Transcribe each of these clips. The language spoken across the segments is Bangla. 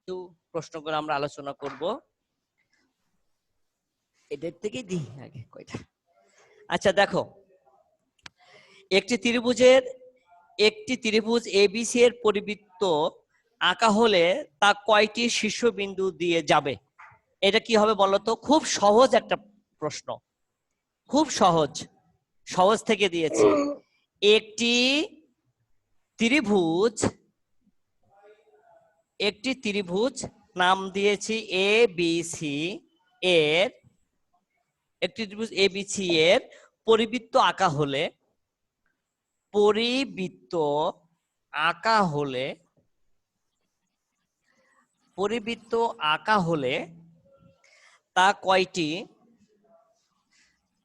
কিছু প্রশ্নগুলো আমরা আলোচনা করব। এদের থেকে দিই আগে কয়টা। আচ্ছা দেখো, একটি ত্রিভুজ এবিসি এর পরিবৃত্ত আঁকা হলে তা কয়টি শীর্ষবিন্দু দিয়ে যাবে? এটা কি হবে বলতো? খুব সহজ একটা প্রশ্ন, খুব সহজ থেকে দিয়েছি। একটি ত্রিভুজ নাম দিয়েছি এ বি সি এর, একটি ত্রিভুজ এ বি সি এর পরিবৃত্ত আঁকা হলে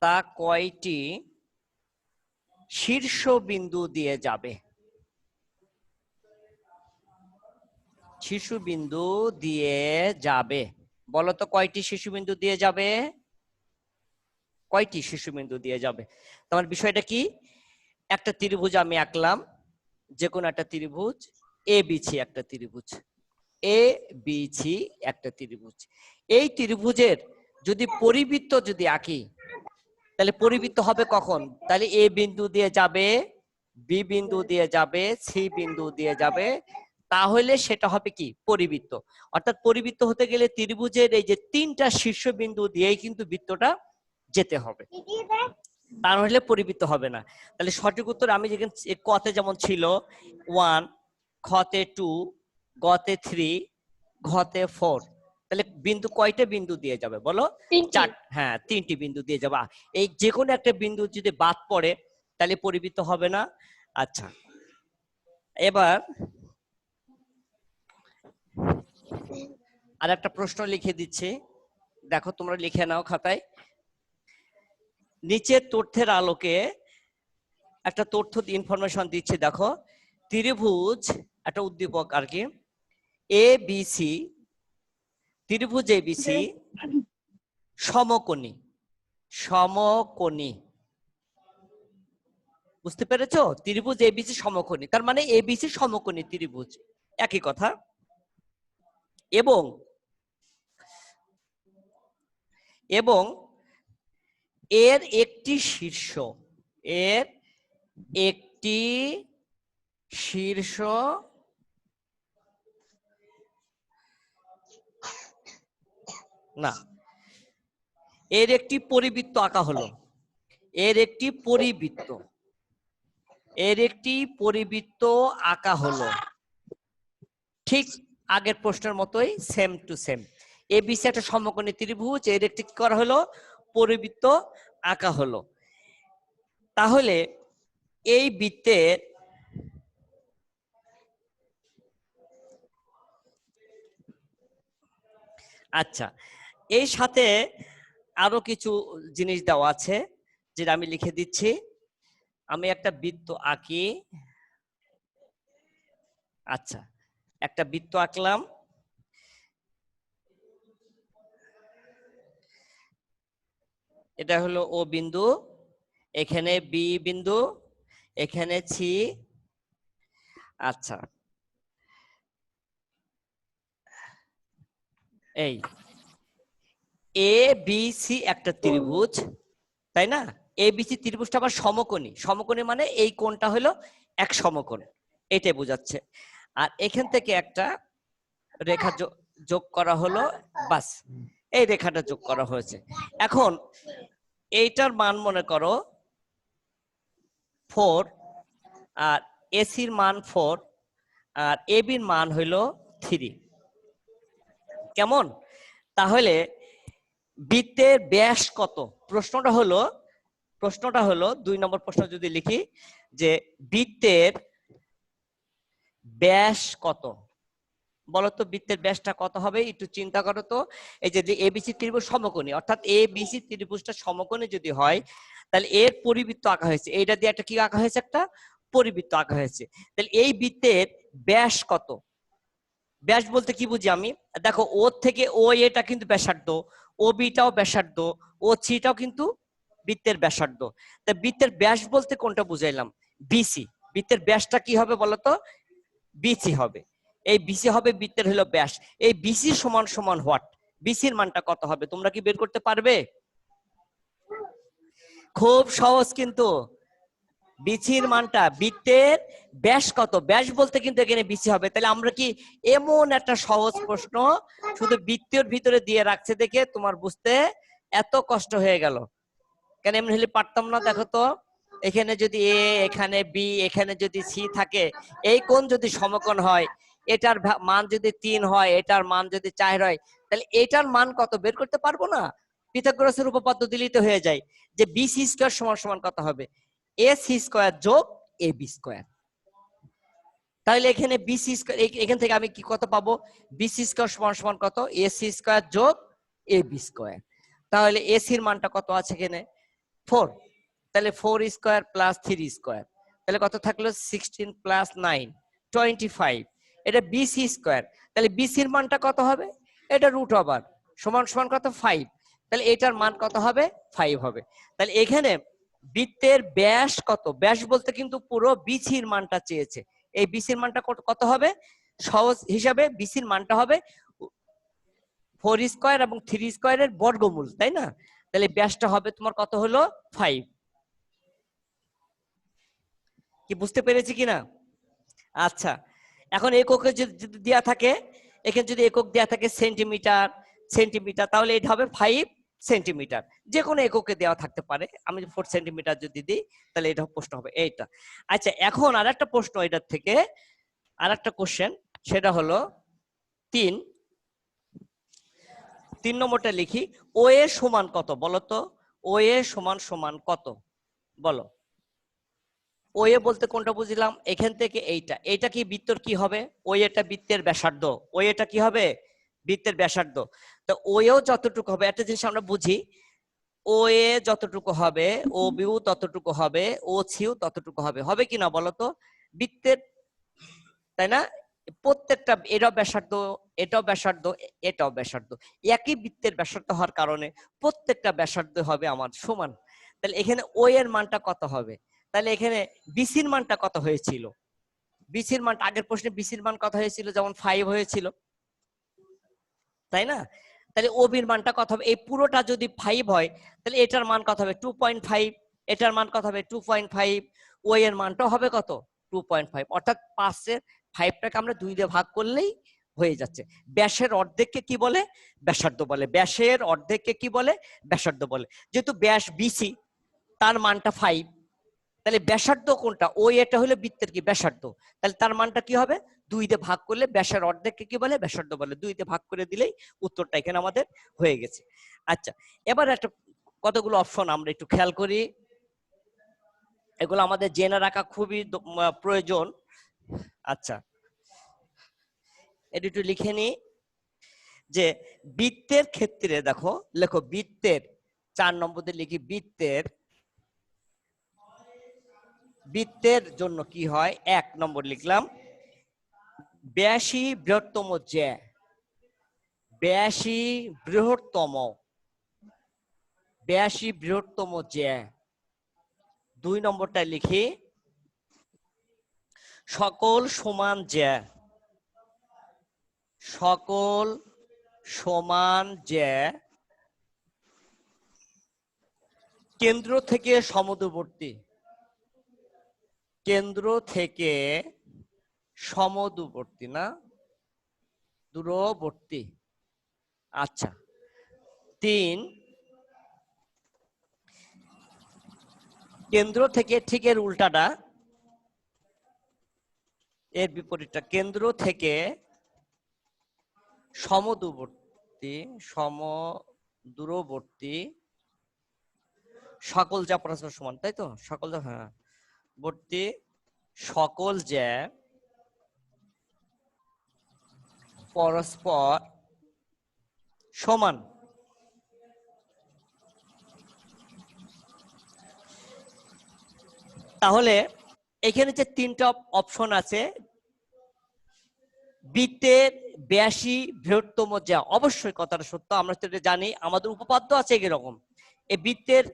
তা কয়টি শীর্ষবিন্দু দিয়ে যাবে? শীর্ষবিন্দু দিয়ে যাবে বলো তো, কয়টি শীর্ষবিন্দু দিয়ে যাবে? কয়টি শীর্ষবিন্দু দিয়ে যাবে? তোমার বিষয়টা কি? একটা ত্রিভুজ আমি আঁকলাম, যে কোনো একটা ত্রিভুজ এ বিছি, একটা ত্রিভুজ এ বিছি, একটা ত্রিভুজ। এই ত্রিভুজের যদি পরিবৃত্ত যদি আঁকি, তাহলে পরিবৃত্ত হবে কখন? তাহলে এ বিন্দু দিয়ে যাবে, বি বিন্দু দিয়ে যাবে, সি বিন্দু দিয়ে যাবে, তাহলে সেটা হবে কি? পরিবৃত্ত। অর্থাৎ পরিবৃত্ত হতে গেলে ত্রিভুজের এই যে তিনটা শীর্ষবিন্দু দিয়েই কিন্তু বৃত্তটা যেতে হবে, তা হলে পরিবৃত্ত হবে না। তাহলে সঠিক উত্তর আমি যেখানে কতে যেমন ছিল 1, খতে 2, গতে 3, ঘতে 4, তাহলে বিন্দু কয়টা বিন্দু দিয়ে যাবে বলো? হ্যাঁ, 3টি বিন্দু দিয়ে যাবে। এই যে কোনো একটা বিন্দু যদি বাদ পড়ে তাহলে পরিবৃত্ত হবে না। আচ্ছা, এবার আর একটা প্রশ্ন লিখে দিচ্ছি, দেখো তোমরা লিখে নাও খাতায়। নিচের তথ্যের আলোকে একটা তথ্য ইনফরমেশন দিচ্ছি। দেখো, ত্রিভুজ, একটা উদ্দীপক আর কি, এবিসি, ত্রিভুজ এবিসি সমকোণী। বুঝতে পেরেছো? ত্রিভুজ এবিসি সমকোণী, তার মানে এবিসি সমকোণী ত্রিভুজ, একই কথা। এবং এর একটি শীর্ষ না, এর একটি পরিবৃত্ত আঁকা হলো, এর একটি পরিবৃত্ত আঁকা হলো, ঠিক আগের প্রশ্নের মতোই, সেম টু সেম। এবিসি একটা সমকোণী ত্রিভুজ, এর একটি কি করা হলো? পরিবৃত্ত আঁকা হলো। তাহলে এই বৃত্তের আচ্ছা, এই সাথে আরো কিছু জিনিস দেওয়া আছে যেটা আমি লিখে দিচ্ছি। আমি একটা বৃত্ত আঁকি। আচ্ছা, একটা বৃত্ত আঁকলাম, এটা হলো ও বিন্দু, এখানে বি বিন্দু, এখানে সি। আচ্ছা, এই এ বি সি একটা ত্রিভুজ, তাই না? এ বি সি ত্রিভুজটা আবার সমকোণী মানে এই কোণটা হলো এক সমকোণ, এটাই বোঝাচ্ছে। আর এখান থেকে একটা রেখা যোগ করা হলো, বাস, এই রেখাটা যোগ করা হয়েছে। এখন এইটার মান মনে করো 4, আর এসির মান 4, আর এ বির মান হইলো 3। কেমন? তাহলে বৃত্তের ব্যাস কত? প্রশ্নটা হলো 2 নম্বর প্রশ্ন যদি লিখি যে বৃত্তের ব্যাস কত, বলতো বৃত্তের ব্যাসটা কত হবে? একটু চিন্তা করো তো। এই যে এবিসি ত্রিভুজ সমকোণী, অর্থাৎ এবিসি ত্রিভুজটা সমকোণী যদি হয়, তাহলে এর পরিবৃত্ত আঁকা হয়েছে, এইটা দিয়ে একটা কি আঁকা হয়েছে? একটা পরিবৃত্ত আঁকা হয়েছে। তাহলে এই বৃত্তের ব্যাস কত? ব্যাস বলতে কি বুঝি আমি? দেখো, ও থেকে ও এটা কিন্তু ব্যাসার্ধ, ও বিটাও ব্যাসার্ধ, ও সিটাও কিন্তু বৃত্তের ব্যাসার্ধ। তা বৃত্তের ব্যাস বলতে কোনটা বুঝাইলাম? বিসি। বৃত্তের ব্যাসটা কি হবে বলতো? বিসি হবে। এই বিসি হবে বৃত্তের হলো ব্যাস। এই বিসি সমান সমান হোয়াট, বিসির মানটা কত হবে তোমরা কি বের করতে পারবে? খুব সহজ কিন্তু। বিসির মানটা, বৃত্তের ব্যাস কত, ব্যাস বলতে কিন্তু এখানে বিসি হবে। তাহলে আমরা কি এমন একটা সহজ প্রশ্ন শুধু বৃত্তের ভিতরে দিয়ে রাখছে দেখে তোমার বুঝতে এত কষ্ট হয়ে গেল? কেন এমনি হলে পারতাম না? দেখো তো, এখানে যদি এ, এখানে বি, এখানে যদি সি থাকে, এই কোণ যদি সমকোণ হয়, এটার মান যদি 3 হয়, এটার মান যদি 4 হয়, তাহলে এটার মান কত বের করতে পারবো না? পিথাগোরাসের উপপাদ্য দিলেই তো হয়ে যায় যে বি সি স্কয়ার সমান সমান কত হবে, এ সি স্কয়ার যোগ এ বি স্কয়ার। তাহলে এখানে বি সি স্কয়ার, এখান থেকে আমি কি কত পাবো, বি সি স্কয়ার সমান সমান কত, এ সি স্কয়ার যোগ এ বি স্কয়ার। তাহলে এ সির মানটা কত আছে এখানে 4, তাহলে 4 স্কয়ার প্লাস 3 স্কয়ার, তাহলে কত থাকলো 16 প্লাস 9 25। এটা বিসি স্কয়ার, তাহলে বিসির মানটা কত হবে, এটা রুট ওভার সমান সমান কত 5, তাহলে এটার মান কত হবে 5 হবে। তাহলে এখানে বৃত্তের ব্যাস কত, ব্যাস বলতে কিন্তু পুরো বিসির মানটা চেয়েছে। এই বিসির মানটা কত হবে, সহজ হিসাবে বিসির মানটা হবে 4 স্কয়ার এবং 3 স্কয়ারের বর্গমূল, তাই না? তাহলে ব্যাসটা হবে তোমার কত হলো 5। কি বুঝতে পেরেছি কিনা? আচ্ছা, এখন এককে যদি দেয়া থাকে, এখানে যদি একক দেয়া থাকে সেন্টিমিটার, সেন্টিমিটার, তাহলে এটা হবে 5 সেন্টিমিটার। যে কোনো এককে দেওয়া থাকতে পারে, আমি 4 সেন্টিমিটার যদি দিই তাহলে এটা প্রশ্ন হবে এইটা। আচ্ছা, এখন আরেকটা প্রশ্ন এটার থেকে, আরেকটা কোশ্চেন, সেটা হলো 3 নম্বরটা লিখি। ও এ সমান কত বলো তো, ও এ সমান সমান কত বলো। ও এ বলতে কোনটা বুঝলাম, এখান থেকে এইটা, এইটা কি বৃত্তর কি হবে, ও এটা বৃত্তের ব্যাসার্ধ, ও এটা কি হবে বৃত্তের ব্যাসার্ধ। তো ও এও যতটুকু হবে, একটা জিনিস আমরা বুঝি, ও এ যতটুকু হবে ও বিও ততটুকু হবে, ও সিও ততটুকু হবে, হবে কি না বলতো বৃত্তের, তাই না? প্রত্যেকটা, এটাও ব্যাসার্ধ, এটাও ব্যাসার্ধ, এটাও ব্যাসার্ধ, একই বৃত্তের ব্যাসার্ধ হওয়ার কারণে প্রত্যেকটা ব্যাসার্ধ হবে আমার সমান। তাহলে এখানে ও এর মানটা কত হবে, তাহলে এখানে বিসির মানটা কত হয়েছিল, বিসির মানটা আগের প্রশ্নে বিসির মান কত হয়েছিল, যেমন 5 হয়েছিল, তাই না? তাহলে ও বির মানটা কত হবে, এই পুরোটা যদি 5 হয় তাহলে এটার মান কত হবে 2.5, এটার মান কত হবে 2.5, ও এর মানটাও হবে কত 2.5, অর্থাৎ 5-এর 5টাকে আমরা 2 দিয়ে ভাগ করলেই হয়ে যাচ্ছে। ব্যাসের অর্ধেককে কি বলে, ব্যাসার্ধ বলে। ব্যাসের অর্ধেককে কি বলে, ব্যাসার্ধ বলে। যেহেতু ব্যাস বিসি, তার মানটা 5, তাহলে ব্যাসার্ধ কোনটা, ও এটা হলো বৃত্তের কি ব্যাসার্ধ, তাহলে তার মানটা কি হবে 2 দিয়ে ভাগ করলে, ব্যাসের অর্ধেককে কি বলে, ব্যাসার্ধ বলে। 2 দিয়ে ভাগ করে দিলেই উত্তরটা এখানে আমাদের হয়ে গেছে। আচ্ছা, এবার একটা কতগুলো অপশন আমরা একটু খেয়াল করি, এগুলো আমাদের জেনে রাখা খুবই প্রয়োজন। আচ্ছা, এটা একটু লিখে নি যে বৃত্তের ক্ষেত্রে দেখো, লেখো বৃত্তের 4 নম্বরে লিখি, বৃত্তের জন্য কি হয়, 1 নম্বর লিখলাম ব্যাসই বৃহত্তম জ্যা, ব্যাসই বৃহত্তম, ব্যাসই বৃহত্তম জ্যা। 2 নম্বরটা লিখি সকল সমান জ্যা, সকল সমান জ্যা কেন্দ্র থেকে সমদূরবর্তী, কেন্দ্র থেকে সমদূরবর্তী না দূরবর্তী। আচ্ছা, 3 কেন্দ্র থেকে, ঠিক এর উল্টাটা, এর বিপরীতটা, কেন্দ্র থেকে সমদূরবর্তী, সমদূরবর্তী সকল জ্যা পরস্পর সমান, তাই তো, সকল জ্যা, হ্যাঁ, বর্তী সকল জ্যা পরস্পর সমান। তাহলে এখানে যে 3টা অপশন আছে, বৃত্তের ব্যাসই বৃহত্তম জ্যা, অবশ্যই কথাটা সত্য, আমরা তো এটা জানি, আমাদের উপপাদ্য আছে এরকম। এই বৃত্তের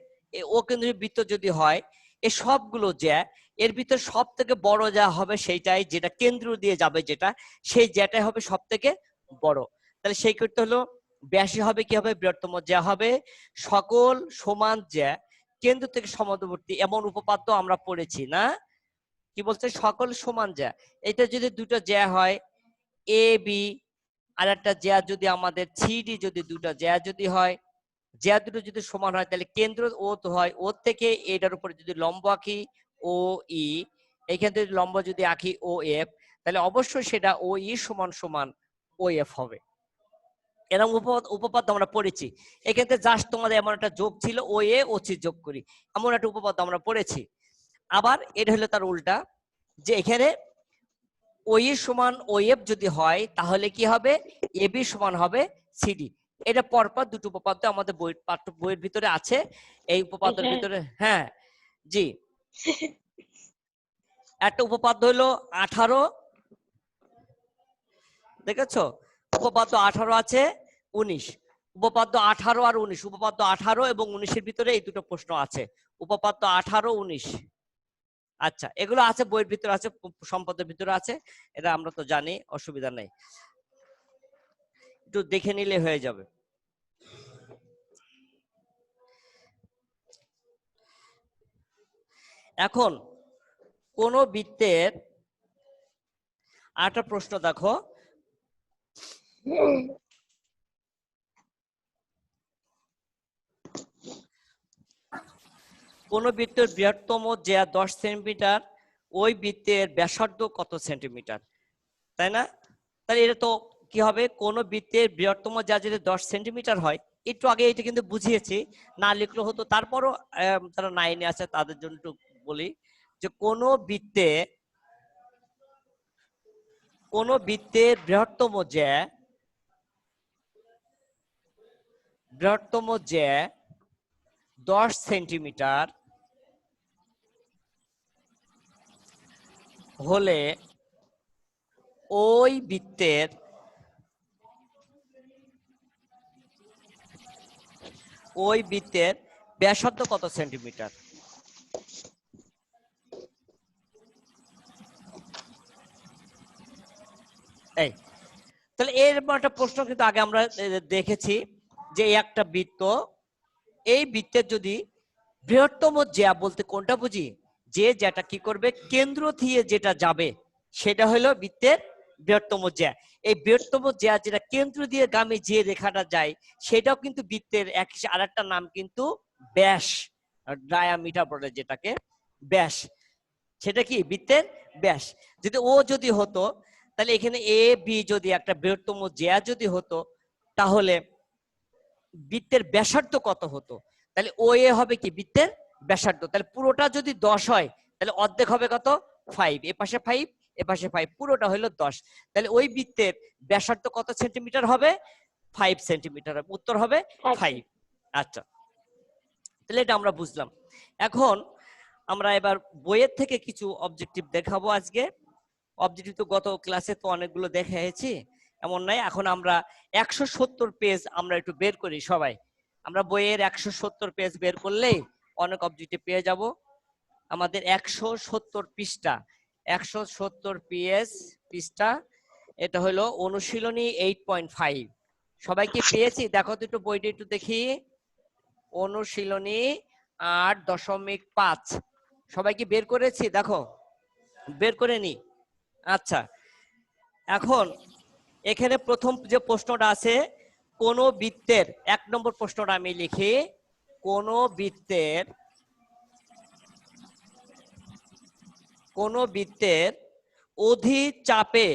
ও কেন্দ্রীয় বৃত্ত যদি হয়, এই সবগুলো জ্যা এর ভিতর সব থেকে বড় যা হবে সেইটাই, যেটা কেন্দ্র দিয়ে যাবে যেটা, সেই জ্যাটাই হবে সব থেকে বড়। তাহলে সেই ক্ষেত্রে হলো ব্যাসই হবে কি হবে, বৃহত্তম জ্যা হবে। সকল সমান জ্যা কেন্দ্র থেকে সমান্তবর্তী এমন উপপাদ্য আমরা পড়েছি না? কি বলছে, সকল সমান জ্যা। এটা যদি দুটো জ্যা হয় এ বি, আর একটা জ্যা যদি আমাদের সিডি, যদি দুটো জ্যা যদি হয়, জ্যা দুটো যদি সমান হয় তাহলে কেন্দ্র ও তো হয়, ও থেকে এটার উপরে যদি লম্ব আঁকি ও ই, এইখান থেকে লম্ব যদি আঁকি ও এফ, তাহলে অবশ্যই সেটা ও ই সমান সমান ও এফ হবে। এরকম উপপাদ্য আমরা পড়েছি। এক্ষেত্রে জাস্ট তোমাদের এমন একটা যোগ ছিল, ও এ ও সি যোগ করি, এমন একটা উপপাদ্য আমরা পড়েছি। আবার এটা হলো তার উল্টা, যে এখানে ও ই সমান ও এফ যদি হয় তাহলে কি হবে, এ বি সমান হবে সিডি। এটা পরপর দুটো উপপাদ্য আমাদের পাঠ্য বইয়ের ভিতরে আছে। এই উপপাদ্যের ভিতরে, হ্যাঁ জি, একটা উপপাদ্য হলো 18, দেখেছো উপপাদ্য 18 আছে, 19, উপপাদ্য 18 আর 19, উপপাদ্য 18 এবং 19-এর ভিতরে এই দুটো প্রশ্ন আছে, উপপাদ্য 18, 19। আচ্ছা, এগুলো আছে বইয়ের ভিতরে আছে, সম্পদের ভিতরে আছে, এটা আমরা তো জানি, অসুবিধা নেই, একটু দেখে নিলে হয়ে যাবে। এখন কোন বৃত্তের আরেকটা প্রশ্ন দেখো, কোন বৃত্তের বৃহত্তম জ্যা 10 সেন্টিমিটার, ওই বৃত্তের ব্যাসার্ধ কত সেন্টিমিটার, তাই না? তাহলে এটা তো কি হবে, কোন বৃত্তের বৃহত্তম জ্যা যদি 10 সেন্টিমিটার হয়, একটু আগে এটা কিন্তু বুঝিয়েছি, না লিখলে হতো, তারপরও যারা 9-এ আছে তাদের জন্য একটু বলি, যে কোন বৃত্তের বৃহত্তম জ্যা 10 সেন্টিমিটার হলে ওই বৃত্তের ব্যাসার্ধ কত সেন্টিমিটার? এই তাহলে এর একটা প্রশ্ন কিন্তু আগে আমরা দেখেছি, যে একটা বৃত্ত, এই বৃত্তের যদি বৃহত্তম জ্যা বলতে কোনটা বুঝি, যে যেটা কি করবে, কেন্দ্র থেকে যেটা যাবে সেটা হলো বৃত্তের বৃহত্তম জ্যা। এই বৃহত্তম জ্যা যেটা কেন্দ্র দিয়ে গামী যে রেখাটা যায়, সেটাও কিন্তু বৃত্তের আরেকটা নাম কিন্তু ব্যাস, ডায়ামিটার বলে যেটাকে, ব্যাস, সেটা কি বৃত্তের ব্যাস। যদি ও যদি হতো, তাহলে এখানে এ বি যদি একটা বৃহত্তম জ্যা যদি হতো, তাহলে বৃত্তের ব্যাসার্ধ কত হতো, তাহলে ও এ হবে কি বৃত্তের ব্যাসার্ধ। তাহলে পুরোটা যদি 10 হয় তাহলে অর্ধেক হবে কত, 5, এ পাশে 5, এ পাশে 5, পুরোটা হলো 10। তাহলে ওই বৃত্তের ব্যাসার্ধ কত সেন্টিমিটার হবে, 5 সেন্টিমিটার, উত্তর হবে 5। আচ্ছা, তাহলে এটা আমরা বুঝলাম। এখন আমরা এবার বইয়ের থেকে কিছু অবজেক্টিভ দেখাবো আজকে। অবজেক্টিভ তো গত ক্লাসে তো অনেকগুলো দেখিয়েছি, এমন নাই। এখন আমরা 170 পেজ আমরা একটু বের করি সবাই, আমরা বইয়ের 170 পেজ বের করলেই অনেক অবজেক্টিভ পেয়ে যাব। আমাদের 170 পৃষ্ঠা, 170 পৃষ্ঠা, এটা হলো অনুশীলনী 8.5। সবাই কি পেয়েছি? দেখো তো একটু বইটা একটু দেখি, অনুশীলনী 8.5 সবাই কি বের করেছি? দেখো বের করে নি। আচ্ছা, এখন এখানে প্রথম যে প্রশ্নটা আছে, কোন বৃত্তের, 1 নম্বর প্রশ্নটা আমি লিখি, কোন বৃত্তের অধিচাপে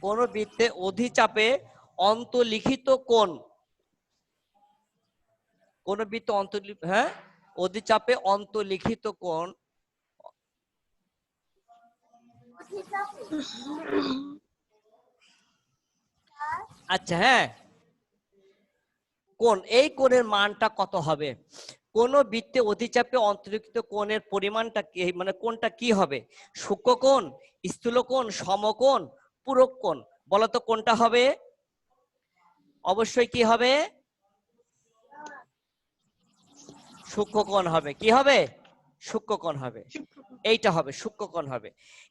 কোন বৃত্তে অধিচাপে অন্তর্লিখিত কোণ, কোন বৃত্ত অধিচাপে অন্তর্লিখিত কোণ, আচ্ছা হ্যাঁ, কোণ, এই কোণের মানটা কত হবে? কোন বৃত্তে অধিচাপে অন্তর্লিখিত কোণের পরিমাণটা কি, মানে কোণটা কি হবে? সূক্ষ্ম কোণ, স্থূল কোণ, সমকোণ, পূরক কোণ, বলতো কোনটা হবে? অবশ্যই কি হবে? সূক্ষ্মকোণ হবে। কি হবে? সূক্ষ্মকোণ হবে। এইটা হবে সূক্ষ্মকোণ হবে।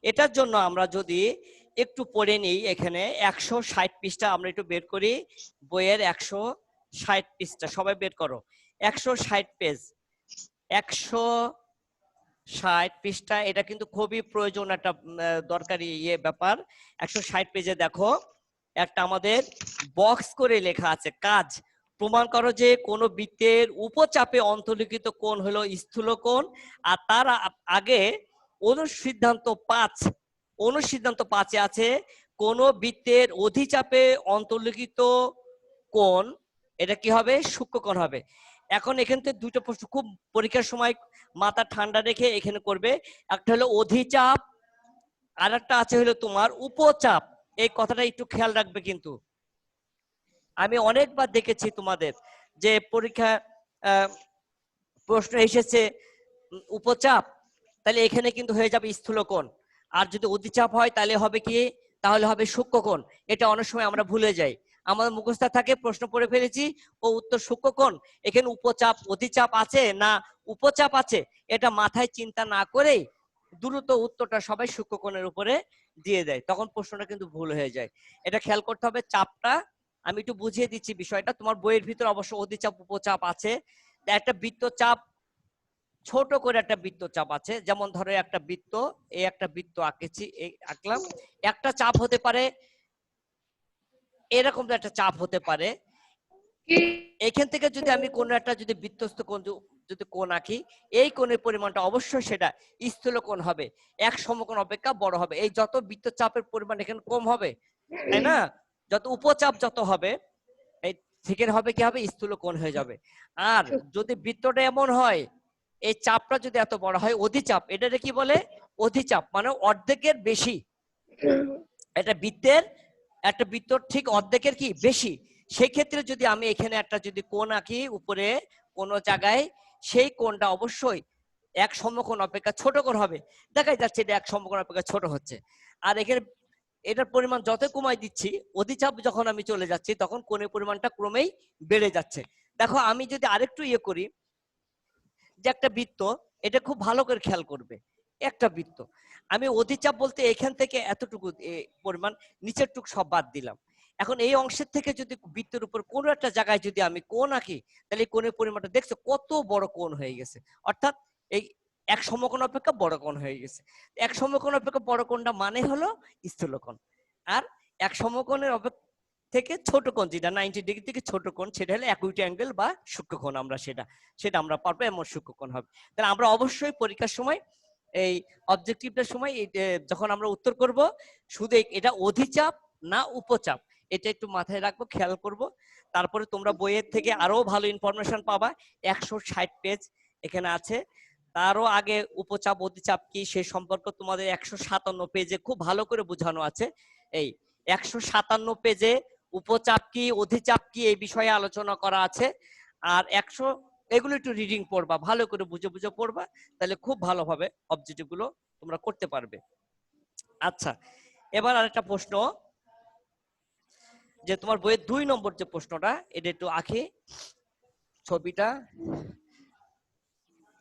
এটার জন্য আমরা যদি একটু পড়ে নিই, এখানে 160 পৃষ্ঠা আমরা একটু বের করি, বইয়ের 160 পৃষ্ঠা সবাই বের করো। 160 পেজ, 160 পৃষ্ঠা, এটা কিন্তু খুবই প্রয়োজন একটা দরকারি ব্যাপার। 160 পেজে দেখো একটা আমাদের বক্স করে লেখা আছে, কাজ প্রমাণ করো যে কোন বৃত্তের উপচাপে অন্তর্লিখিত কোণ হলো স্থূলকোণ। আর তার আগে অনুসিদ্ধান্ত 5, অনুসিদ্ধান্ত 5-এ আছে কোন বৃত্তের অধিচাপে অন্তর্লিখিত কোণ এটা কি হবে? সূক্ষ্মকোণ হবে। এখন এখান থেকে দুটো প্রশ্ন খুব পরীক্ষার সময় মাথা ঠান্ডা রেখে এখানে করবে। একটা হলো অধিচাপ, আর একটা আছে হলো তোমার উপচাপ। এই কথাটা একটু খেয়াল রাখবে। কিন্তু আমি অনেকবার দেখেছি তোমাদের যে পরীক্ষা প্রশ্ন এসেছে উপচাপ, তাহলে এখানে কিন্তু হয়ে যাবে স্থূলকোণ। আর যদি অধিচাপ হয় তাহলে হবে কি? তাহলে হবে সূক্ষ্মকোণ। এটা অনেক সময় আমরা ভুলে যাই, আমাদের মুখস্থ থাকে, প্রশ্ন পড়ে ফেলেছি ও উত্তর সূক্ষ্মকোণ। এখানে উপচাপ অধিচাপ আছে না উপচাপ আছে, এটা মাথায় চিন্তা না করেই দ্রুত উত্তরটা সবাই সূক্ষ্মকোণের উপরে দিয়ে দেয়, তখন প্রশ্নটা কিন্তু ভুল হয়ে যায়। এটা খেয়াল করতে হবে। চাপটা আমি একটু বুঝিয়ে দিচ্ছি বিষয়টা। তোমার বইয়ের ভিতর অবশ্য অধিচাপ উপচাপ আছে। একটা বৃত্তচাপ, ছোট করে একটা বৃত্তচাপ আছে। যেমন ধরো একটা বৃত্ত, এই একটা বৃত্ত আঁকেছি, এই আঁকলাম। একটা চাপ হতে পারে এরকম, একটা চাপ হতে পারে। এখান থেকে যদি আমি কোন একটা যদি বৃত্তস্থ কোণ যদি কোণ আঁকি, এই কোণের পরিমাণটা অবশ্যই সেটা স্থূলকোণ হবে, এক সমকোণ অপেক্ষা বড় হবে। এই যত বৃত্তচাপের পরিমাণ এখানে কম হবে, তাই না? যত উপচাপ যত হবে, এই সেখানে হবে কি হবে? স্থূলকোণ হয়ে যাবে। আর যদি বৃত্তটা এমন হয়, এই চাপটা যদি এত বড় হয়, অধিচাপ, এটাকে কি বলে? অধিচাপ মানে অর্ধেকের বেশি। এটা বৃত্তের, একটা বৃত্তর ঠিক অর্ধেকের কি বেশি। সেই ক্ষেত্রে যদি আমি এখানে একটা যদি কোণ আঁকি উপরে কোন জায়গায়, সেই কোণটা অবশ্যই এক সমকোণ অপেক্ষা ছোট কোণ হবে। দেখাই যাচ্ছে এটা এক সমকোণ অপেক্ষা ছোট হচ্ছে। আর এখানে এটার পরিমাণ যত কমাই দিচ্ছি, অধিচাপ যখন আমি চলে যাচ্ছি, তখন কোণের পরিমাণটা ক্রমেই বেড়ে যাচ্ছে। দেখো আমি যদি আরেকটু করি, যে একটা বৃত্ত, এটা খুব ভালো করে খেয়াল করবে। একটা বৃত্ত, আমি অধিচাপ বলতে এখান থেকে এতটুকু পরিমাণ, নিচের টুক সব বাদ দিলাম। এখন এই অংশের থেকে যদি বৃত্তের উপর কোনো একটা জায়গায় যদি আমি কোণ আঁকি, তাহলে কোণের পরিমাণটা দেখছো কত বড় কোণ হয়ে গেছে। অর্থাৎ এই এক সমকোণ অপেক্ষা বড় কোণ হয়ে গেছে। এক সমকোণ অপেক্ষা বড় কোণটা মানে হলো স্থূলকোণ। আর এক সমকোণের অপেক্ষা থেকে ছোট কোণ, যেটা 90 ডিগ্রি থেকে ছোট কোণ, সেটা হলো অ্যাকুইট অ্যাঙ্গেল বা সূক্ষ্মকোণ। আমরা সেটা আমরা পারবো, এমন সূক্ষ্মকোণ হবে। তাহলে আমরা অবশ্যই পরীক্ষার সময় এই অবজেক্টিভটার সময় যখন আমরা উত্তর করব, শুধু এটা অধিচাপ না উপচাপ, এটা একটু মাথায় রাখবো, খেয়াল করব। তারপরে তোমরা বইয়ের থেকে আরো ভালো ইনফরমেশন পাবা। 160 পেজ এখানে আছে। তারও আগে উপচাপ অধিচাপ কি সে সম্পর্ক তোমাদের 157 পেজে খুব ভালো করে বোঝানো আছে। এই 157 পেজে উপচাপ কি অধিচাপ কি এই বিষয়ে আলোচনা করা আছে। আর এগুলো একটু রিডিং পড়বা, ভালো করে বুঝে বুঝে পড়বা, তাহলে খুব ভালোভাবে অবজেক্টিভ গুলো তোমরা করতে পারবে। আচ্ছা, এবার আরেকটা প্রশ্ন, যে তোমার বইয়ের 2 নম্বর যে প্রশ্নটা, এটা একটু আঁকি ছবিটা।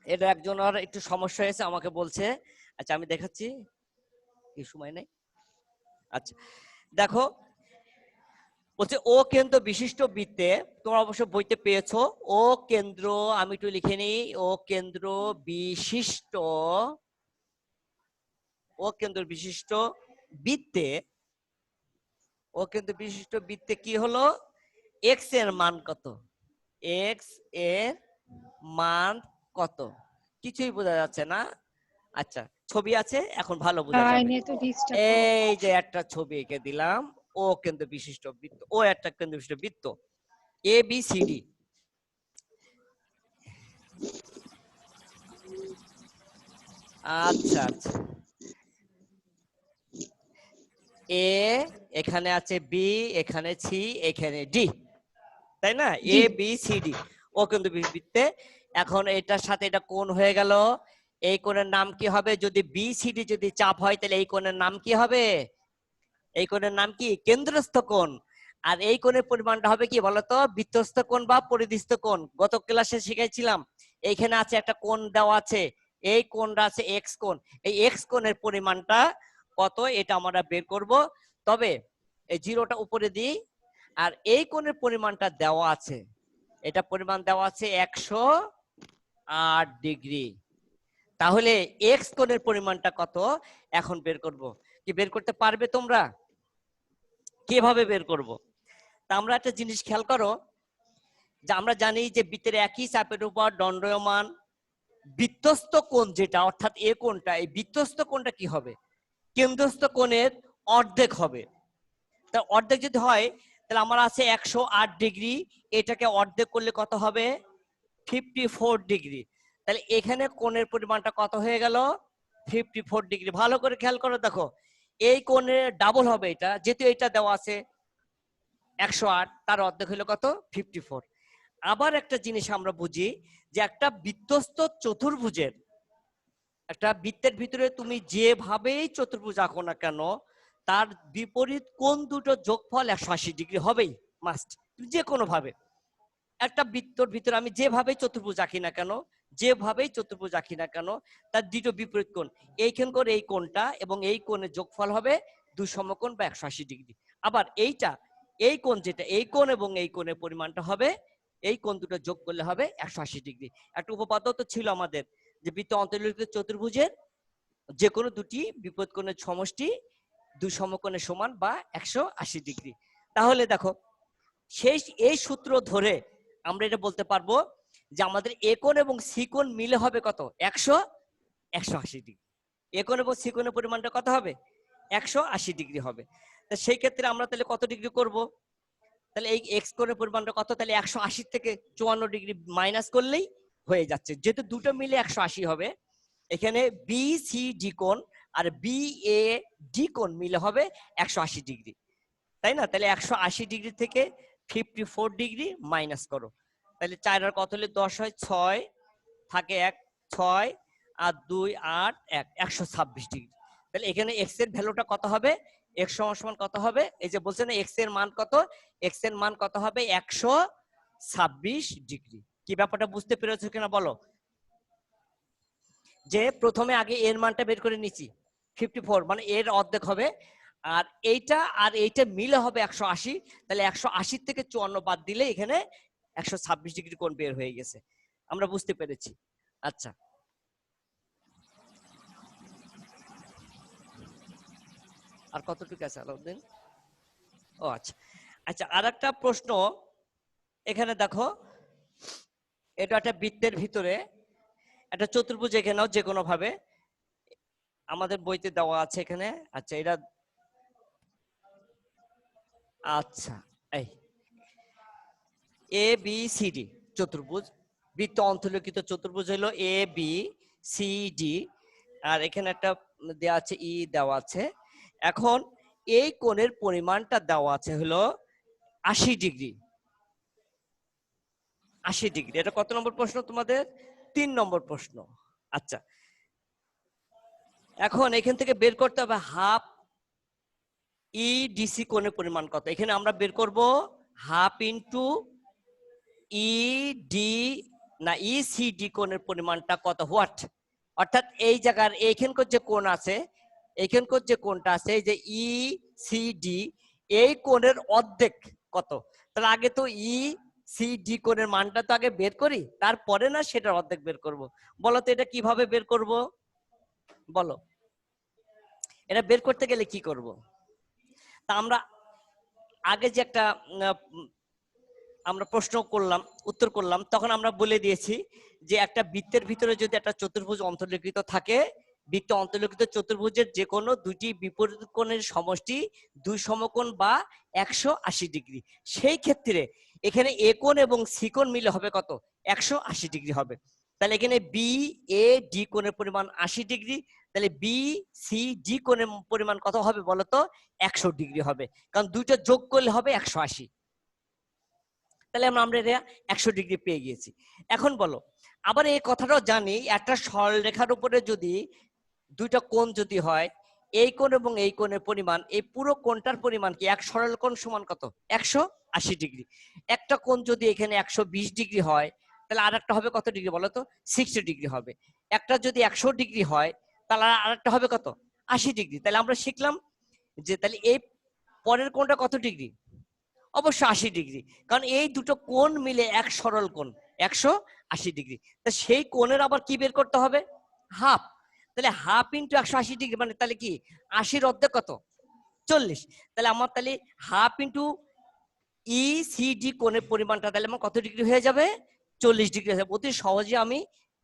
এটা একজনের একটু সমস্যা হয়েছে, আমাকে বলছে। আচ্ছা আমি দেখাচ্ছি, কি সময় নেই। আচ্ছা দেখো, বলছে ও কেন্দ্র বিশিষ্ট বৃত্তে, তোমরা অবশ্য বইতে পেয়েছো, ও কেন্দ্র, আমি একটু লিখে নিই, ও কেন্দ্র বিশিষ্ট, ও কেন্দ্র বিশিষ্ট বৃত্তে, ও কেন্দ্র বিশিষ্ট বৃত্তে কি হলো? এক্স এর মান কত? এক্স এর মান কত? কিছুই বোঝা যাচ্ছে না। আচ্ছা ছবি আছে, এখন ভালো বোঝা যাবে। এই যে একটা ছবি এঁকে দিলাম, ও কেন্দ্র বিশিষ্ট বৃত্ত, ও একটা কেন্দ্র বিশিষ্ট বৃত্ত এ বি সি ডি। আচ্ছা আচ্ছা, এ এখানে আছে, বি এখানে, সি এখানে, ডি, তাই না? এ বি সি ডি, ও কিন্তু বৃত্তে। এখন এটার সাথে এটা কোণ হয়ে গেল। এই কোণের নাম কি হবে? যদি বি সি ডি যদি চাপ হয়, তাহলে এই কোণের নাম কি হবে? এই কোণের নাম কি? কেন্দ্রস্থ কোণ। আর এই কোণের পরিমাণটা হবে কি বলতো? বৃত্তস্থ কোণ বা পরিধিস্থ কোণ। গত ক্লাসে শিখাইছিলাম এইখানে আছে একটা কোণ দেওয়া আছে, এই কোণটা আছে এক্স কোণ, এই এক্স কোণের পরিমাণটা কত এটা আমরা বের করব। তবে এই জিরোটা উপরে দিই, আর এই কোণের পরিমাণটা দেওয়া আছে, এটা পরিমাণ দেওয়া আছে 108 ডিগ্রি। তাহলে এক্স কোণের পরিমাণটা কত এখন বের করব। কি বের করতে পারবে তোমরা? কিভাবে বের করব? তা আমরা একটা জিনিস খেয়াল করো, যে আমরা জানি যে বৃত্তের একই চাপের উপর দণ্ডায়মান বৃত্তস্থ কোণ যেটা, অর্থাৎ এ কোণটা, এই বৃত্তস্থ কোণটা কি হবে? কেন্দ্রস্থ কোণের অর্ধেক হবে। তা অর্ধেক যদি হয় তাহলে আমার আছে 108 ডিগ্রি, এটাকে অর্ধেক করলে কত হবে? 54 ডিগ্রি। তাহলে এখানে কোণের পরিমাণটা কত হয়ে গেল? 54 ডিগ্রি। ভালো করে খেয়াল করো, দেখো এই কোণের ডাবল হবে এটা, যেহেতু এটা দেওয়া আছে 108, তার অর্ধেক হলো কত? 54। আবার একটা জিনিস আমরা বুঝি, যে একটা বৃত্তস্থ চতুর্ভুজের, একটা বৃত্তের ভিতরে তুমি যেভাবেই চতুর্ভুজ আঁকো না কেন, তার বিপরীত কোণ দুটো যোগফল 180 ডিগ্রি হবেই, মাস্ট। যে কোনো ভাবে একটা বৃত্তর ভিতরে আমি যেভাবেই চতুর্ভুজ আঁকি না কেন, যেভাবেই চতুর্ভুজ আঁকি না কেন, তার দুটো বিপরীত কোণ, এইখানকার এই কোণটা এবং এই কোণের যোগফল হবে 2 সমকোণ বা 180 ডিগ্রি। আবার এইটা, এই কোণ যেটা, এই কোণ এবং এই কোণের পরিমাণটা হবে, এই কোণ দুটো যোগ করলে হবে 180 ডিগ্রি। একটা উপপাদ্য তো ছিল আমাদের, যে বৃত্ত অন্তর্লিখিত চতুর্ভুজের যে কোনো দুটি বিপরীত কোণের সমষ্টি 2 সমকোণের সমান বা 180 ডিগ্রি। তাহলে দেখো এই সূত্র ধরে আমরা এটা বলতে পারবো যে আমাদের এ কোণ এবং সি কোণ মিলে হবে কত? 180 ডিগ্রি। এ কোণ এবং সি কোণের পরিমাণটা কত হবে? 180 ডিগ্রি হবে। তা সেই ক্ষেত্রে আমরা তাহলে কত ডিগ্রি করব? তাহলে এই এক্স কোণের পরিমাণটা কত? তাহলে 180 থেকে 54 ডিগ্রি মাইনাস করলেই হয়ে যাচ্ছে, যেহেতু দুটো মিলে 180 হবে। এখানে বি সি ডি কোণ আর বি এ ডি কোণ মিলে হবে 180 ডিগ্রি, তাই না? তাহলে 180 ডিগ্রি থেকে 54 ডিগ্রি মাইনাস করো, তাহলে 4 আর কত হলে 10 হয়, 6 থাকে 1, 6 আর 2 8 1, 126 ডিগ্রি। তাহলে এখানে এক্স এর ভ্যালুটা কত হবে? এক্স সমান কত হবে? এই যে বলছে না এক্স এর মান কত, এক্স এর মান কত হবে? 126 ডিগ্রি। কি ব্যাপারটা বুঝতে পেরেছো কিনা বলো? যে প্রথমে আগে এর মানটা বের করে নিচ্ছি 54, মানে এর অর্ধেক হবে, আর এইটা মিলে হবে 180। তাহলে 180 থেকে 54 বাদ দিলে এখানে 126 ডিগ্রি কোণ বের হয়ে গেছে। আমরা বুঝতে পেরেছি। আচ্ছা, আর কতটুকু আছে আলাউদ্দিন? ও আচ্ছা আচ্ছা, আর একটা প্রশ্ন এখানে দেখো, এটা একটা বৃত্তের ভিতরে একটা চতুর্ভুজ, এখানেও যে কোনো ভাবে আমাদের বইতে দেওয়া আছে এখানে। আচ্ছা এটা, আচ্ছা এই এ বি সি ডি চতুর্ভুজ, বৃত্ত অন্তর্লিখিত চতুর্ভুজ হলো এ বি সি ডি, আর এখানে একটা দেওয়া আছে ই দেওয়া আছে। এখন এই কোণের পরিমাণটা দেওয়া আছে হলো 80 ডিগ্রি। 80 ডিগ্রি, এটা কত নম্বর প্রশ্ন তোমাদের? 3 নম্বর প্রশ্ন। আচ্ছা, এখন এখান থেকে বের করতে হবে হাফ ই ডিসি কোণের পরিমাণ কত। এখানে আমরা বের করব হাফ ইন্টু ই ডি না ই সি ডি কোণের পরিমাণটা কত, হোয়াট। অর্থাৎ এই জায়গার এইখানকার যে কোণ আছে, এইখানকার যে কোণটা আছে, এই যে ই সি ডি, এই কোণের অর্ধেক কত। তাহলে আগে তো ই সি ডি কোণের মানটা তো আগে বের করি, তারপরে না সেটার অর্ধেক বের করব। বলো তো এটা কিভাবে বের করব? বলো, এটা বের করতে গেলে কি করব? তা আমরা আগে যে একটা আমরা প্রশ্ন করলাম, উত্তর করলাম, তখন আমরা বলে দিয়েছি যে একটা বৃত্তের ভিতরে যদি একটা চতুর্ভুজ অন্তর্লিখিত থাকে, বৃত্ত অন্তর্লিখিত চতুর্ভুজের যে কোনো দুটি বিপরীত কোণের সমষ্টি 2 সমকোণ বা 180 ডিগ্রি। সেই ক্ষেত্রে এখানে এ কোণ এবং সি কোণ মিলে হবে কত? 180 ডিগ্রি হবে। তাহলে এখানে বি এ ডি কোণের পরিমাণ 80 ডিগ্রি, তাহলে বি সি ডি কোণের পরিমাণ কত হবে বলতো? 100 ডিগ্রি হবে, কারণ দুইটা যোগ করলে হবে 180। তাহলে আমরা এটা 100 ডিগ্রি পেয়ে গিয়েছি। এখন বলো, আবার এই কথাটাও জানি, একটা সরলরেখার উপরে যদি দুইটা কোণ যদি হয়, এই কোণ এবং এই কোণের পরিমাণ, এই পুরো কোণটার পরিমাণ কি? এক সরল কোণ সমান কত? 180 ডিগ্রি। একটা কোণ যদি এখানে 120 ডিগ্রি হয়, তাহলে আর একটা হবে কত ডিগ্রি বলো তো? 60 ডিগ্রি হবে। একটা যদি 100 ডিগ্রি হয় তাহলে আর একটা হবে কত? 80 ডিগ্রি। তাহলে আমরা শিখলাম যে তাহলে এই পরের কোণটা কত ডিগ্রি? অবশ্য 80 ডিগ্রি, কারণ এই দুটো কোণ মিলে এক সরল কোণ 180 ডিগ্রি। তা সেই কোণের আবার কি বের করতে হবে? হাফ। তাহলে হাফ ইন্টু 180 ডিগ্রি মানে তাহলে কি 80-র অর্ধেক কত? 40। তাহলে আমার তাহলে হাফ ইন্টু ইসিডি কোণের পরিমাণটা তাহলে আমার কত ডিগ্রি হয়ে যাবে? 40 ডিগ্রি হয়ে যাবে। অতি সহজে আমি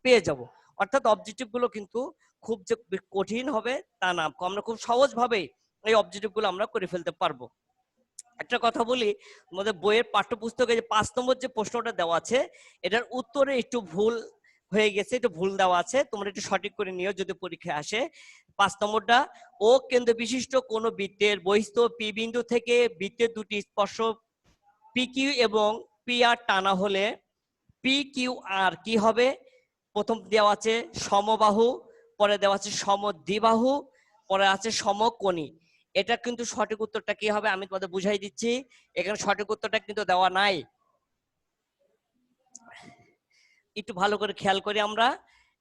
পেয়ে যাব। অর্থাৎ অবজেক্টিভ গুলো কিন্তু খুব যে কঠিন হবে তা না, আমরা খুব সহজ ভাবে এই অবজেক্টিভ গুলো আমরা করে ফেলতে পারবো। একটা কথা বলি, আমাদের বইয়ের পাঠ্যপুস্তকে যে 5 নম্বর যে প্রশ্নটা দেওয়া আছে এটার উত্তরে একটু ভুল হয়ে গেছে, একটু ভুল দেওয়া আছে, তোমরা একটু সঠিক করে নিও যদি পরীক্ষায় আসে। 5 নম্বরটা, ও কেন্দ্র বিশিষ্ট কোন বৃত্তের বহিস্থ পি বিন্দু থেকে বৃত্তের দুটি স্পর্শ পি কিউ এবং পি আর টানা হলে পি কিউ আর কি হবে? প্রথম দেওয়া আছে সমবাহু, পরে দেওয়া আছে সমদ্বিবাহু, পরে আছে সমকোণী। এটা কিন্তু সঠিক উত্তরটা কি হবে আমি তোমাদের বুঝাই দিচ্ছি। এখানে সঠিক উত্তরটা কিন্তু দেওয়া নাই, একটু ভালো করে খেয়াল করি। আমরা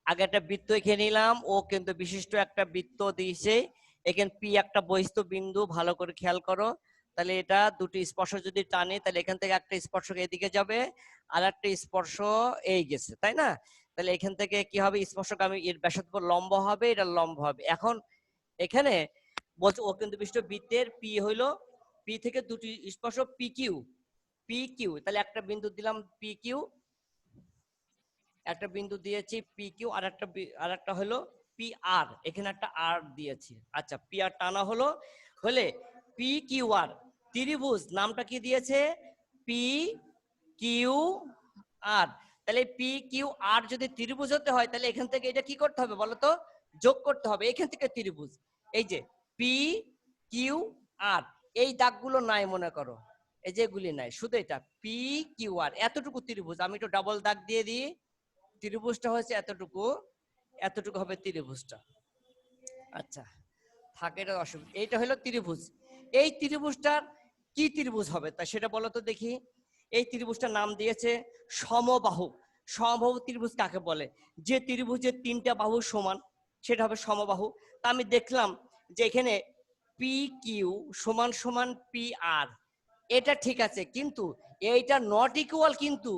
আগে একটা বৃত্ত এঁকে নিলাম, ও কিন্তু বিশিষ্ট একটা বৃত্ত দিয়েছে, এখানে পি একটা বহিস্থ বিন্দু, ভালো করে খেয়াল করো। তাহলে এটা দুটি স্পর্শ যদি টানে তাহলে এখান থেকে একটা স্পর্শ এদিকে যাবে আর একটা স্পর্শ এই গেছে, তাই না? তাহলে এখান থেকে কি হবে? স্পর্শগামী এর ব্যাসার্ধ লম্ব হবে, এটা লম্ব হবে। এখন এখানে বলছে ও কিন্তু বিশিষ্ট বৃত্তের পি হইলো, পি থেকে দুটি স্পর্শ পি কিউ, পি কিউ, তাহলে একটা বিন্দু দিলাম পি কিউ, একটা বিন্দু দিয়েছি পি কিউ, আর একটা হলো পি আর, এখানে একটা আর দিয়েছি। আচ্ছা, পি আর টানা হলো, হলে পি কিউ আর ত্রিভুজ নামটা কি দিয়েছে? P Q R. তাহলে পি কিউ আর যদি ত্রিভুজ হতে হয় তাহলে এখান থেকে এটা কি করতে হবে বলো তো? যোগ করতে হবে। এখান থেকে ত্রিভুজ, এই যে পি কিউ আর, এই দাগগুলো নাই মনে করো, এই যেগুলি নাই, শুধু এটা পি কিউ আর, এতটুকু ত্রিভুজ। আমি একটু ডাবল দাগ দিয়ে দিই, ত্রিভুজটা হচ্ছে এতটুকু, এতটুকু হবে ত্রিভুজটা। আচ্ছা থাকে, এটা অসুবিধা। এইটা হলো ত্রিভুজ। এই ত্রিভুজটার কি ত্রিভুজ হবে তা সেটা বলো তো দেখি। এই ত্রিভুজটার নাম দিয়েছে সমবাহু। সমবাহু ত্রিভুজ কাকে বলে? যে ত্রিভুজের তিনটা বাহু সমান সেটা হবে সমবাহু। তা আমি দেখলাম যে এখানে পি কিউ সমান সমান পি আর, এটা ঠিক আছে, কিন্তু এইটা নট ইকুয়াল কিন্তু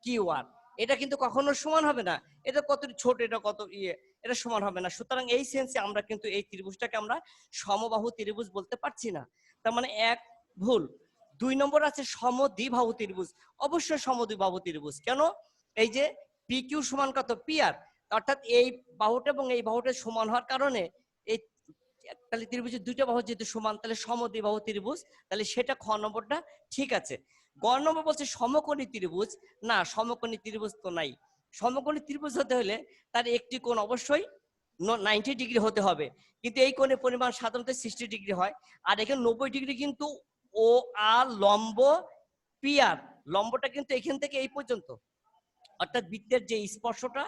কিউ আর, এটা কিন্তু কখনো সমান হবে না। এটা কত ছোট, এটা কত এটা সমান হবে না। সুতরাং এই সেন্সে আমরা কিন্তু এই ত্রিভুজটাকে আমরা সমবাহু ত্রিভুজ বলতে পারছি না। তার মানে এক ভুল। 2 নম্বর আছে সমদ্বিবাহু ত্রিভুজ। অবশ্যই সমদ্বিবাহু ত্রিভুজ, কেন? এই যে পি কিউ সমান কত? পি আর, অর্থাৎ এই বাহুটা এবং এই বাহুটা সমান হওয়ার কারণে এই, তাহলে ত্রিভুজের দুইটা বাহু যেহেতু সমান তাহলে সমদ্বিবাহু ত্রিভুজ, তাহলে সেটা খ নম্বরটা ঠিক আছে। গ নম্বর বলছে সমকোণী ত্রিভুজ। না, সমকোণী ত্রিভুজ তো নাই। সমকোণী ত্রিভুজ হতে হলে তার একটি কোণ অবশ্যই 90 ডিগ্রি হতে হবে, কিন্তু এই কোণের পরিমাণ সাধারণত 60 ডিগ্রি হয়। আর এখানে 90 ডিগ্রি কিন্তু ও আর লম্ব পি আর, লম্বটা কিন্তু এখান থেকে এই পর্যন্ত, অর্থাৎ বৃত্তের যে স্পর্শটা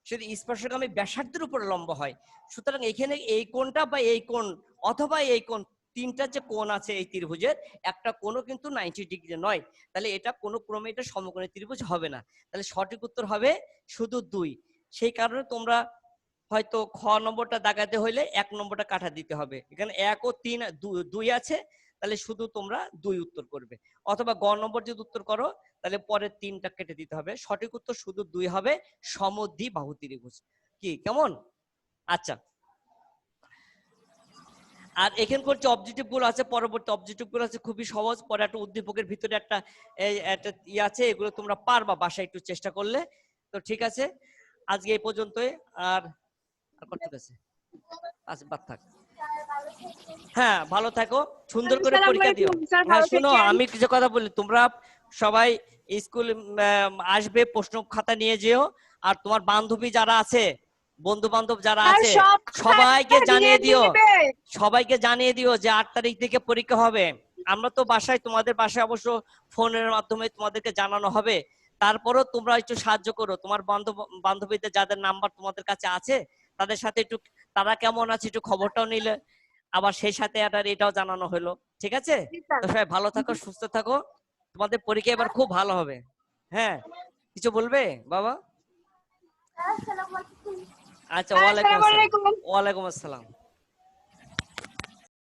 সেটা স্পর্শগামী ব্যাসার্ধের উপরে লম্ব হয়। সুতরাং এখানে এই কোণটা বা এই কোণ অথবা এই কোণ, তিনটা যে কোণ আছে এই ত্রিভুজের, একটা কোণও কিন্তু 90 ডিগ্রি নয়। তাহলে এটা কোনো ক্রমে এটা সমকোণী ত্রিভুজ হবে না। তাহলে সঠিক উত্তর হবে শুধু 2। সেই কারণে তোমরা হয়তো খ নম্বরটা দাগাতে হইলে 1 নম্বরটা কাটা দিতে হবে। এখানে 1 ও 3 2 আছে, তাহলে শুধু তোমরা 2 উত্তর করবে। অথবা গ নম্বর যদি উত্তর করো তাহলে পরের 3টা কেটে দিতে হবে। সঠিক উত্তর শুধু 2 হবে, সমদ্বিবাহু ত্রিভুজ। কি কেমন? আচ্ছা, আর এখানকার যে অবজেক্টিভ গুলো আছে, পরবর্তী অবজেক্টিভ গুলো আছে খুবই সহজ। পরে একটা উদ্দীপকের ভিতরে একটা একটা আছে, এগুলো তোমরা পারবা বাসায় একটু চেষ্টা করলে। তো ঠিক আছে, আজকে এই পর্যন্তই। আর ঠিক আছে, আচ্ছা বাদ থাক। হ্যাঁ ভালো থাকো, সুন্দর করে পরীক্ষা দিও। হ্যাঁ শোনো, আমি কিছু কথা বলি, তোমরা সবাই স্কুল আসবে, প্রশ্ন খাতা নিয়ে যেও। আর তোমার বান্ধবী যারা আছে, বন্ধু বান্ধব যারা আছে সবাইকে জানিয়ে দিও, সবাইকে জানিয়ে দিও যে 8 তারিখ থেকে পরীক্ষা হবে। আমরা তো বাসায়, তোমাদের বাসায় অবশ্য ফোনের মাধ্যমে তোমাদেরকে জানানো হবে। তারপরও তোমরা একটু সাহায্য করো, তোমার বান্ধবীদের যাদের নাম্বার তোমাদের কাছে আছে তাদের সাথে একটু, তারা কেমন আছে একটু খবরটাও নিলে, আবার সেই সাথে এটাও জানানো হলো। ঠিক আছে? তো সবাই ভালো থাকো, সুস্থ থাকো, তোমাদের পরীক্ষা এবার খুব ভালো হবে। হ্যাঁ কিছু বলবে বাবা? আচ্ছা, আসসালামু আলাইকুম। ওয়ালাইকুম আসসালাম।